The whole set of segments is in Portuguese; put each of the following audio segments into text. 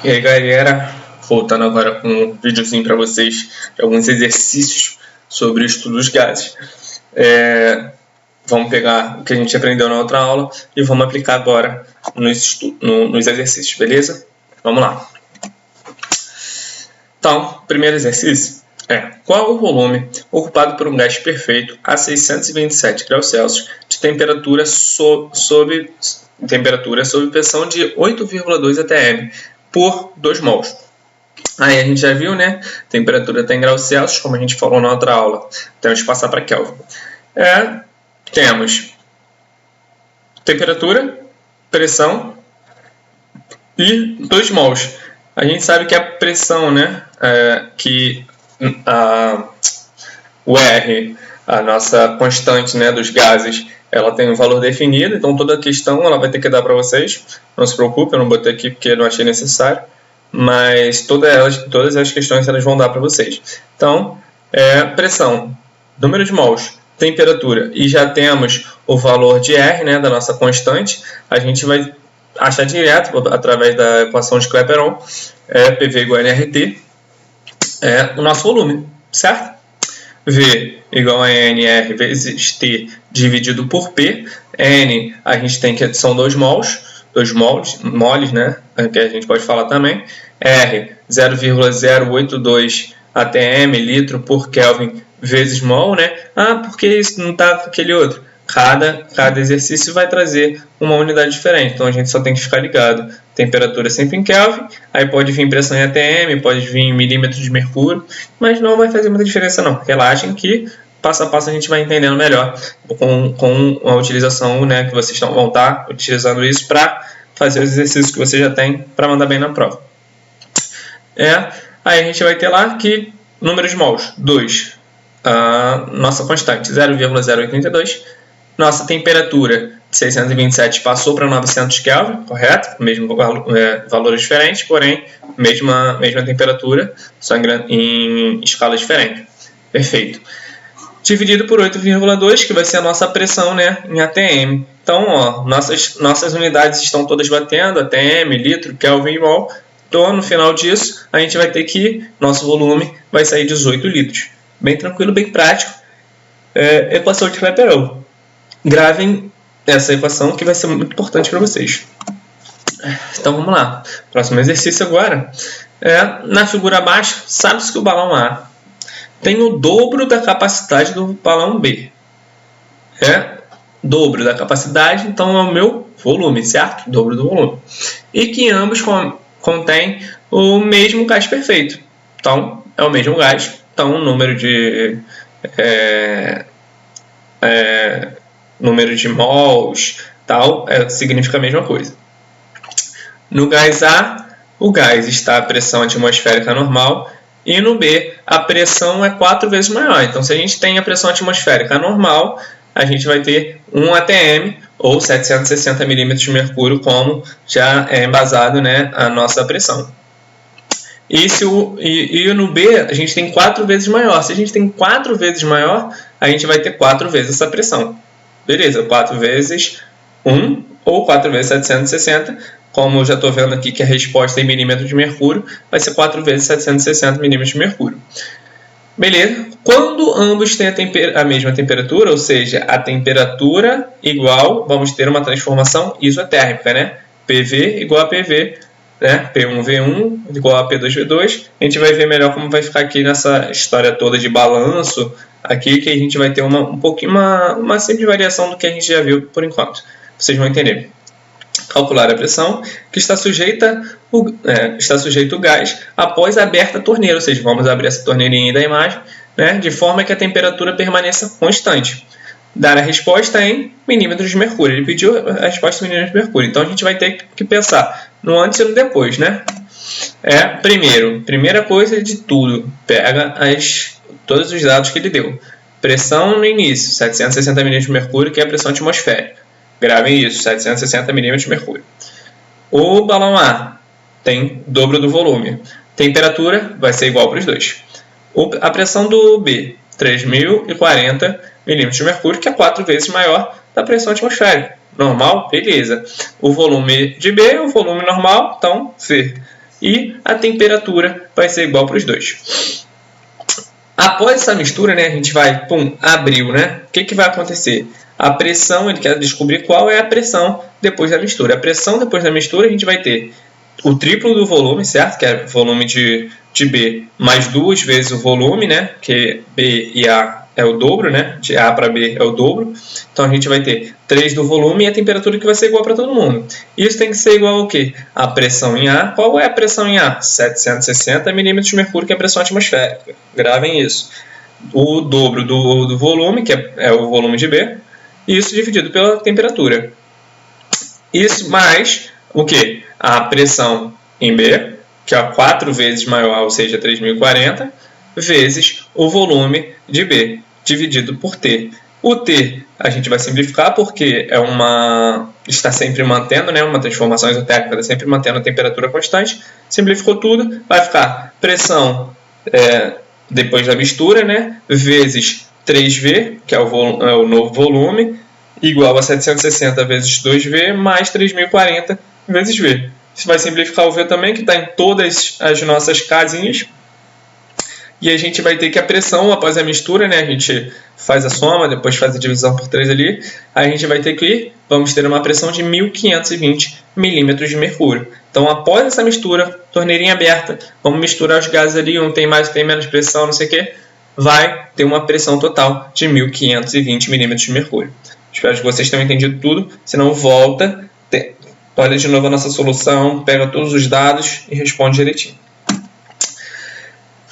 E aí galera, voltando agora com um videozinho para vocês de alguns exercícios sobre o estudo dos gases. Vamos pegar o que a gente aprendeu na outra aula e vamos aplicar agora nos exercícios, beleza? Vamos lá. Então, primeiro exercício é: qual o volume ocupado por um gás perfeito a 627 graus Celsius de temperatura sob pressão de 8,2 atm por 2 mols? Aí a gente já viu, né? Temperatura está em graus Celsius, como a gente falou na outra aula. Temos que passar para Kelvin. Temos temperatura, pressão e 2 mols. A gente sabe que a pressão, né? O R, a nossa constante, né, dos gases, ela tem um valor definido, então toda a questão ela vai ter que dar para vocês. Não se preocupe, eu não botei aqui porque não achei necessário, mas todas as questões elas vão dar para vocês. Então, pressão, número de mols, temperatura, e já temos o valor de R, né, da nossa constante. A gente vai achar direto através da equação de Clapeyron, PV igual a nRT, o nosso volume, certo? V igual a NR vezes T dividido por P. N a gente tem que são 2 mols, moles, né? Que a gente pode falar também. R 0,082 atm, litro por Kelvin vezes mol, né? Porque isso não está com aquele outro? Cada exercício vai trazer uma unidade diferente, então a gente só tem que ficar ligado. Temperatura sempre em Kelvin, aí pode vir pressão em atm, pode vir em milímetros de mercúrio, mas não vai fazer muita diferença não. Relaxem que passo a passo a gente vai entendendo melhor com a utilização, né, que vocês vão estar utilizando isso para fazer os exercícios que você já tem para mandar bem na prova. Aí a gente vai ter lá que número de mols, 2, nossa constante 0,082, nossa temperatura de 627 passou para 900 Kelvin, correto? Mesmo valores diferentes, porém mesma temperatura, só em escala diferente. Perfeito. Dividido por 8,2, que vai ser a nossa pressão, né, em atm. Então, ó, nossas unidades estão todas batendo, atm, litro, Kelvin e mol. Então, no final disso, a gente vai ter que nosso volume vai sair 18 litros. Bem tranquilo, bem prático. Equação de Clapeyron. Gravem essa equação que vai ser muito importante para vocês. Então vamos lá. Próximo exercício agora. Na figura abaixo, sabe-se que o balão A tem o dobro da capacidade do balão B. Dobro da capacidade, então é o meu volume, certo? Dobro do volume. E que ambos contêm o mesmo gás perfeito. Então, é o mesmo gás. Então, o número de mols, tal, significa a mesma coisa. No gás A, o gás está a pressão atmosférica normal, e no B, a pressão é 4 vezes maior. Então, se a gente tem a pressão atmosférica normal, a gente vai ter 1 atm, ou 760 milímetros de mercúrio, como já é embasado, né, a nossa pressão. E no B, a gente tem 4 vezes maior. Se a gente tem 4 vezes maior, a gente vai ter 4 vezes essa pressão. Beleza, 4 vezes 1 ou 4 vezes 760. Como eu já estou vendo aqui que a resposta é em milímetros de mercúrio, vai ser 4 vezes 760 milímetros de mercúrio. Beleza? Quando ambos têm a mesma temperatura, ou seja, a temperatura igual, vamos ter uma transformação isotérmica, né? PV igual a PV, né? P1V1 igual a P2V2. A gente vai ver melhor como vai ficar aqui nessa história toda de balanço, aqui que a gente vai ter uma simples variação do que a gente já viu por enquanto. Vocês vão entender. Calcular a pressão que está sujeito o gás após a aberta a torneira, ou seja, vamos abrir essa torneirinha da imagem, né, de forma que a temperatura permaneça constante. Dar a resposta em milímetros de mercúrio. Ele pediu a resposta em milímetros de mercúrio. Então a gente vai ter que pensar no antes e no depois, né? Primeira coisa de tudo, pega todos os dados que ele deu. Pressão no início, 760 milímetros de mercúrio, que é a pressão atmosférica. Gravem isso, 760 milímetros de mercúrio. O balão A tem o dobro do volume. Temperatura vai ser igual para os dois. A pressão do B, 3.040 milímetros de mercúrio, que é 4 vezes maior da pressão atmosférica. Normal? Beleza. O volume de B é o volume normal, então V. e a temperatura vai ser igual para os dois. Após essa mistura, né, a gente vai, abriu, né? O que vai acontecer? A pressão, ele quer descobrir qual é a pressão depois da mistura. A pressão depois da mistura, a gente vai ter o triplo do volume, certo? Que é o volume de B mais 2 vezes o volume, né? Que B e A é o dobro, né? De A para B é o dobro. Então, a gente vai ter 3 do volume e a temperatura que vai ser igual para todo mundo. Isso tem que ser igual ao quê? A pressão em A. Qual é a pressão em A? 760 milímetros de mercúrio, que é a pressão atmosférica. Gravem isso. O dobro do volume, que é o volume de B. Isso dividido pela temperatura. Isso mais o quê? A pressão em B, que é 4 vezes maior, ou seja, 3.040, vezes o volume de B, dividido por T. O T a gente vai simplificar porque está sempre mantendo, né, uma transformação isotérmica, está sempre mantendo a temperatura constante. Simplificou tudo, vai ficar pressão depois da mistura, né, vezes 3V, que é o novo volume, igual a 760 vezes 2V, mais 3.040 vezes V. Isso vai simplificar o V também, que está em todas as nossas casinhas. E a gente vai ter que a pressão, após a mistura, né, a gente faz a soma, depois faz a divisão por 3 ali, a gente vai ter que vamos ter uma pressão de 1.520 milímetros de mercúrio. Então, após essa mistura, torneirinha aberta, vamos misturar os gases ali, um tem mais, tem menos pressão, não sei o que, vai ter uma pressão total de 1.520 milímetros de mercúrio. Espero que vocês tenham entendido tudo, se não volta, olha de novo a nossa solução, pega todos os dados e responde direitinho.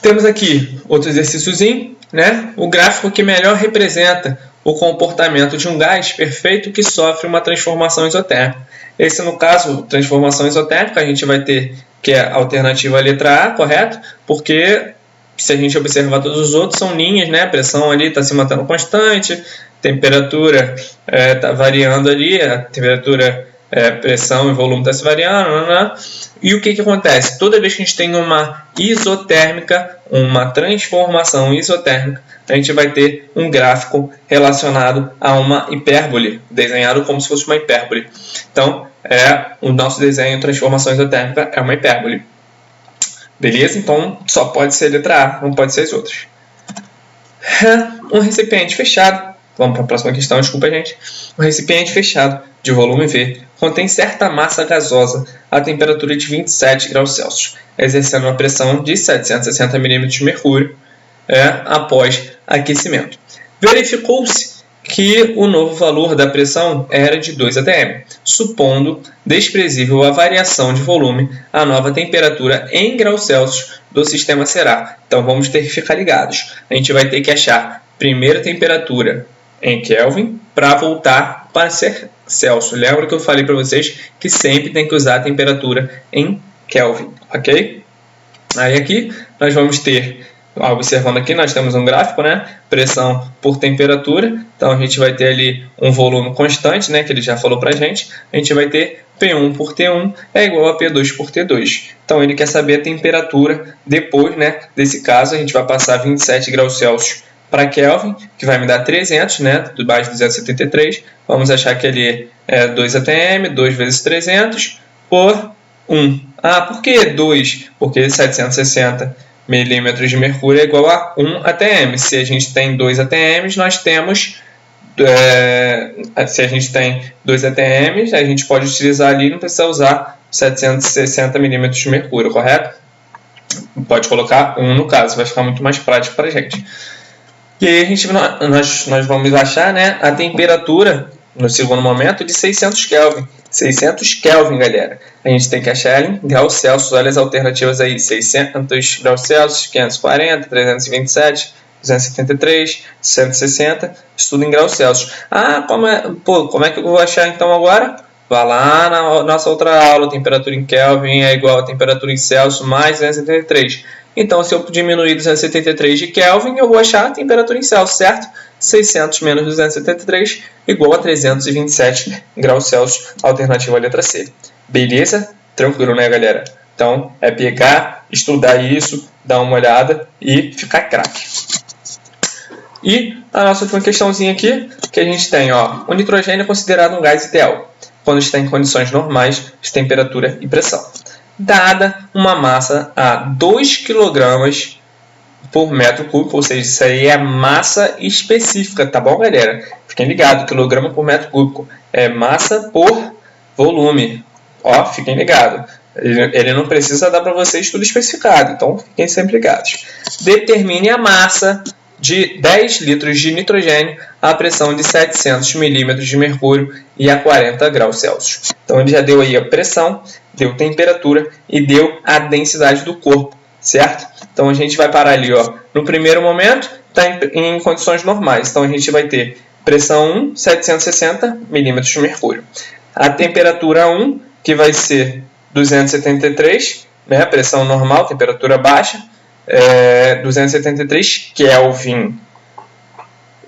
Temos aqui outro exercíciozinho, né? O gráfico que melhor representa o comportamento de um gás perfeito que sofre uma transformação isotérmica. Esse, no caso, transformação isotérmica, a gente vai ter que é a alternativa letra A, correto? Porque se a gente observar todos os outros, são linhas, né? A pressão ali está se mantendo constante, temperatura está variando ali, a temperatura, pressão e volume está se variando, E o que acontece? Toda vez que a gente tem uma isotérmica, uma transformação isotérmica, a gente vai ter um gráfico relacionado a uma hipérbole, desenhado como se fosse uma hipérbole. Então, o nosso desenho transformação isotérmica é uma hipérbole. Beleza? Então, só pode ser a letra A, não pode ser as outras. Um recipiente fechado. Vamos para a próxima questão, desculpa, gente. Um recipiente fechado de volume V contém certa massa gasosa a temperatura de 27 graus Celsius, exercendo uma pressão de 760 mm de mercúrio após aquecimento. Verificou-se que o novo valor da pressão era de 2 atm. Supondo desprezível a variação de volume, a nova temperatura em graus Celsius do sistema será. Então, vamos ter que ficar ligados. A gente vai ter que achar primeiro a temperatura em Kelvin para voltar para ser Celsius. Lembra que eu falei para vocês que sempre tem que usar a temperatura em Kelvin, ok? Aí aqui nós vamos ter, observando aqui, nós temos um gráfico, né? Pressão por temperatura. Então, a gente vai ter ali um volume constante, né? Que ele já falou para a gente. A gente vai ter P1 por T1 é igual a P2 por T2. Então, ele quer saber a temperatura depois, né? Desse caso, a gente vai passar 27 graus Celsius para Kelvin, que vai me dar 300, né? Debaixo de 273. Vamos achar que ele é 2 atm, 2 vezes 300 por 1. Ah, por que 2? Porque 760 milímetros de mercúrio é igual a 1 atm. Se a gente tem 2 atms, nós temos... se a gente tem 2 atms, a gente pode utilizar ali, não precisa usar 760 milímetros de mercúrio, correto? Pode colocar 1 no caso, vai ficar muito mais prático para a gente. E aí nós vamos achar, né, a temperatura, no segundo momento, de 600 Kelvin. 600 Kelvin, galera. A gente tem que achar ela em graus Celsius. Olha as alternativas aí. 600 graus Celsius, 540, 327, 273, 160. Isso tudo em graus Celsius. Ah, como é que eu vou achar então agora? Vá lá na nossa outra aula. Temperatura em Kelvin é igual a temperatura em Celsius mais 273. Então, se eu diminuir 273 de Kelvin, eu vou achar a temperatura em Celsius, certo? 600 menos 273 igual a 327 graus Celsius, alternativa letra C. Beleza? Tranquilo, né, galera? Então, é pegar, estudar isso, dar uma olhada e ficar craque. E a nossa última questãozinha aqui, que a gente tem, ó, o nitrogênio é considerado um gás ideal quando está em condições normais de temperatura e pressão. dada uma massa a 2 kg por metro cúbico, ou seja, isso aí é massa específica, tá bom, galera? Fiquem ligados, quilograma por metro cúbico é massa por volume. Ó, fiquem ligados. Ele não precisa dar para vocês tudo especificado, então fiquem sempre ligados. Determine a massa de 10 litros de nitrogênio a pressão de 700 milímetros de mercúrio e a 40 graus Celsius. Então ele já deu aí a pressão, deu temperatura e deu a densidade do corpo, certo? Então a gente vai parar ali, ó, no primeiro momento está em condições normais, então a gente vai ter pressão 1, 760 milímetros de mercúrio. A temperatura 1, que vai ser 273, né, pressão normal, temperatura baixa, 273 Kelvin.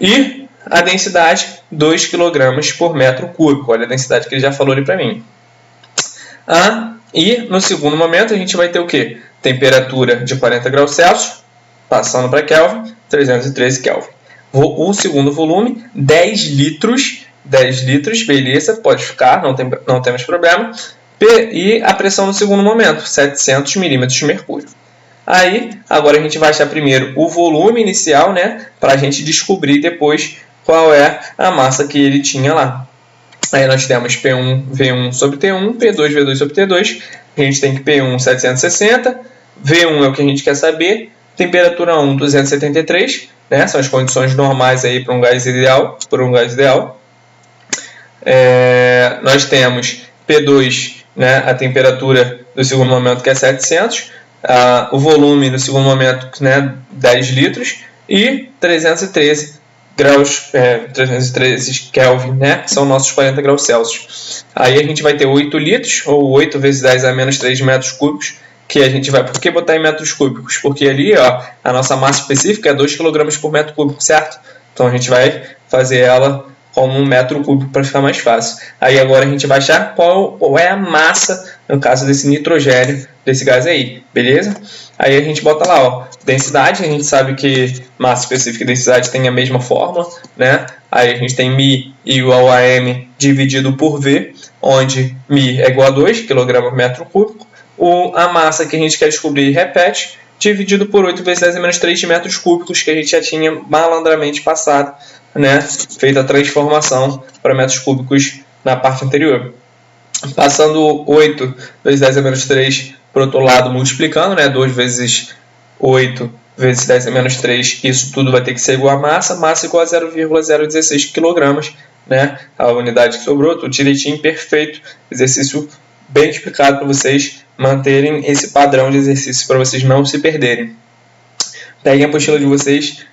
E a densidade, 2 kg por metro cúbico. Olha a densidade que ele já falou ali para mim. E no segundo momento a gente vai ter o quê? Temperatura de 40 graus Celsius, passando para Kelvin, 313 Kelvin. O segundo volume, 10 litros. 10 litros, beleza, pode ficar, não temos problema. E a pressão no segundo momento, 700 milímetros de mercúrio. Aí, agora a gente vai achar primeiro o volume inicial, né, para a gente descobrir depois qual é a massa que ele tinha lá. Aí nós temos P1, V1 sobre T1, P2, V2 sobre T2. A gente tem que P1, 760, V1 é o que a gente quer saber, temperatura 1, 273, né, são as condições normais aí para um gás ideal. Nós temos P2, né, a temperatura do segundo momento que é 700, o volume no segundo momento, né, 10 litros e 313 graus, 313 Kelvin, né, que são nossos 40 graus Celsius. Aí a gente vai ter 8 litros, ou 8 vezes 10 a menos 3 metros cúbicos, que a gente vai... Por que botar em metros cúbicos? Porque ali, ó, a nossa massa específica é 2 kg por metro cúbico, certo? Então a gente vai fazer ela como 1 metro cúbico para ficar mais fácil. Aí agora a gente vai achar qual é a massa, no caso desse nitrogênio, desse gás aí, beleza? Aí a gente bota lá, ó, densidade, a gente sabe que massa específica e densidade tem a mesma fórmula, né? Aí a gente tem μ igual a m dividido por v, onde μ é igual a 2 kg por metro cúbico. A massa que a gente quer descobrir repete, dividido por 8 vezes 10 a menos 3 metros cúbicos, que a gente já tinha malandramente passado, né, feita a transformação para metros cúbicos na parte anterior. Passando 8 vezes 10 a menos 3 para o outro lado, multiplicando, né, 2 vezes 8 vezes 10 a menos 3, isso tudo vai ter que ser igual a massa igual a 0,016 kg, né, a unidade que sobrou, tudo direitinho, perfeito, exercício bem explicado para vocês manterem esse padrão de exercício, para vocês não se perderem. Peguem a apostila de vocês,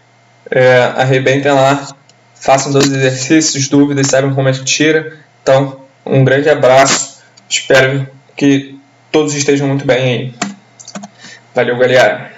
arrebentem lá, façam todos os exercícios, dúvidas, saibam como é que tira. Então, um grande abraço, espero que todos estejam muito bem aí. Valeu, galera!